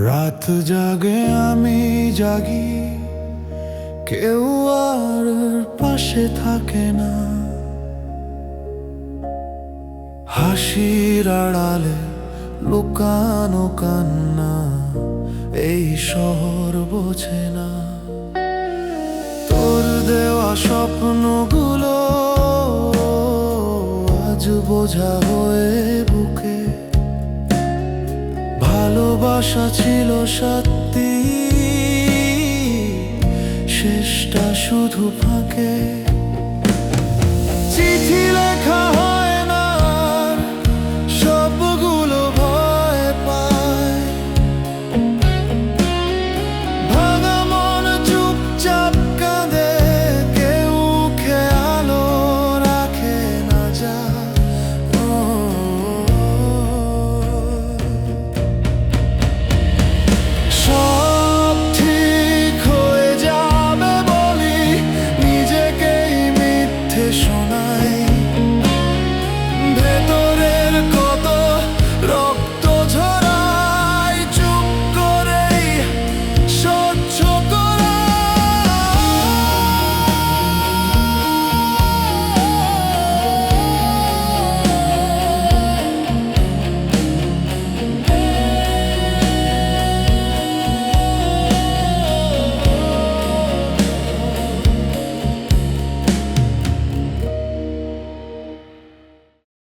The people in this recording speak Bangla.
রাত জাগে আমি জাগি, কেউ আর পাশে থাকে না। হাসির আড়ালে লুকানো কান্না এই শহর বোঝে না। তোর দেওয়া স্বপ্নগুলো আজ বোঝা হয়ে বুকে। ভালোবাসা ছিল সত্যি, শেষটা শুধু ফাঁকে। চিঠি লেখা